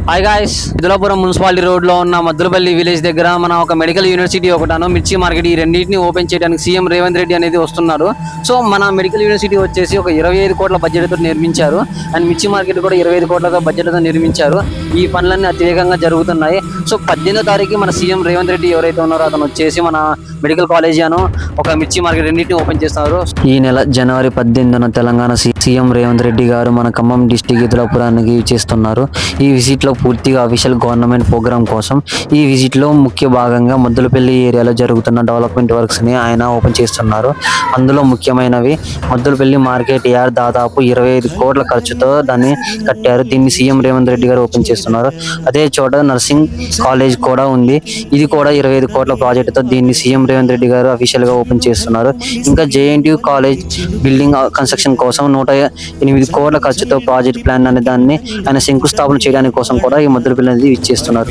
Hi guys, ఇదులాపురం municipality road లో ఉన్న Maddulapalli village దగ్గర మన ఒక మెడికల్ యూనివర్సిటీ ఒకటాను మిర్చి మార్కెట్, ఈ రెండింటిని ఓపెన్ చేయడానికి సీఎం రేవంత్ రెడ్డి అనేది వస్తున్నారు. సో మన మెడికల్ యూనివర్సిటీ వచ్చేసి ఒక 25 కోట్ల బడ్జెట్ తో నిర్మించారు. అండ్ మిర్చి మార్కెట్ కూడా 25 కోట్ల బడ్జెట్ తో నిర్మించారు. ఈ పనులన్నీ అతివేగంగా జరుగుతున్నాయి. సో 18వ తారీఖు మన సీఎం రేవంత్ రెడ్డి ఎవరైతే ఉన్నారో అతను వచ్చేసి మన మెడికల్ కాలేజ్ అను ఒక మిర్చి మార్కెట్ రెండింటిని ఓపెన్ చేస్తున్నారు. ఈ నెల జనవరి 18న తెలంగాణ సీఎం రేవంత్ రెడ్డి గారు మన ఖమ్మం డిస్టిక్ ఇదులాపురానికి చేస్తున్నారు. ఈ విజిట్ లో పూర్తిగా అఫీషియల్ గవర్నమెంట్ ప్రోగ్రామ్ కోసం ఈ విజిట్ లో ముఖ్య భాగంగా మద్దులపల్లి ఏరియాలో జరుగుతున్న డెవలప్మెంట్ వర్క్స్ ని ఆయన ఓపెన్ చేస్తున్నారు. అందులో ముఖ్యమైనవి మద్దులపల్లి మార్కెట్ యార్డ్ దాదాపు 25 కోట్ల ఖర్చుతో దాన్ని కట్టారు. దీన్ని సీఎం రేవంత్ రెడ్డి గారు ఓపెన్ చేస్తున్నారు. అదే చోట నర్సింగ్ కాలేజ్ కూడా ఉంది. ఇది కూడా 25 కోట్ల ప్రాజెక్ట్ తో దీన్ని సీఎం రేవంత్ రెడ్డి గారు అఫీషియల్ గా ఓపెన్ చేస్తున్నారు. ఇంకా జేఎన్టీయూ కాలేజ్ బిల్డింగ్ కన్స్ట్రక్షన్ కోసం 108 కోట్ల ఖర్చుతో ప్రాజెక్ట్ ప్లాన్ అనే దాన్ని ఆయన శంకుస్థాపన చేయడానికి కోసం కూడా ఈ మద్దులపల్లి అనేది ఇచ్చేస్తున్నారు.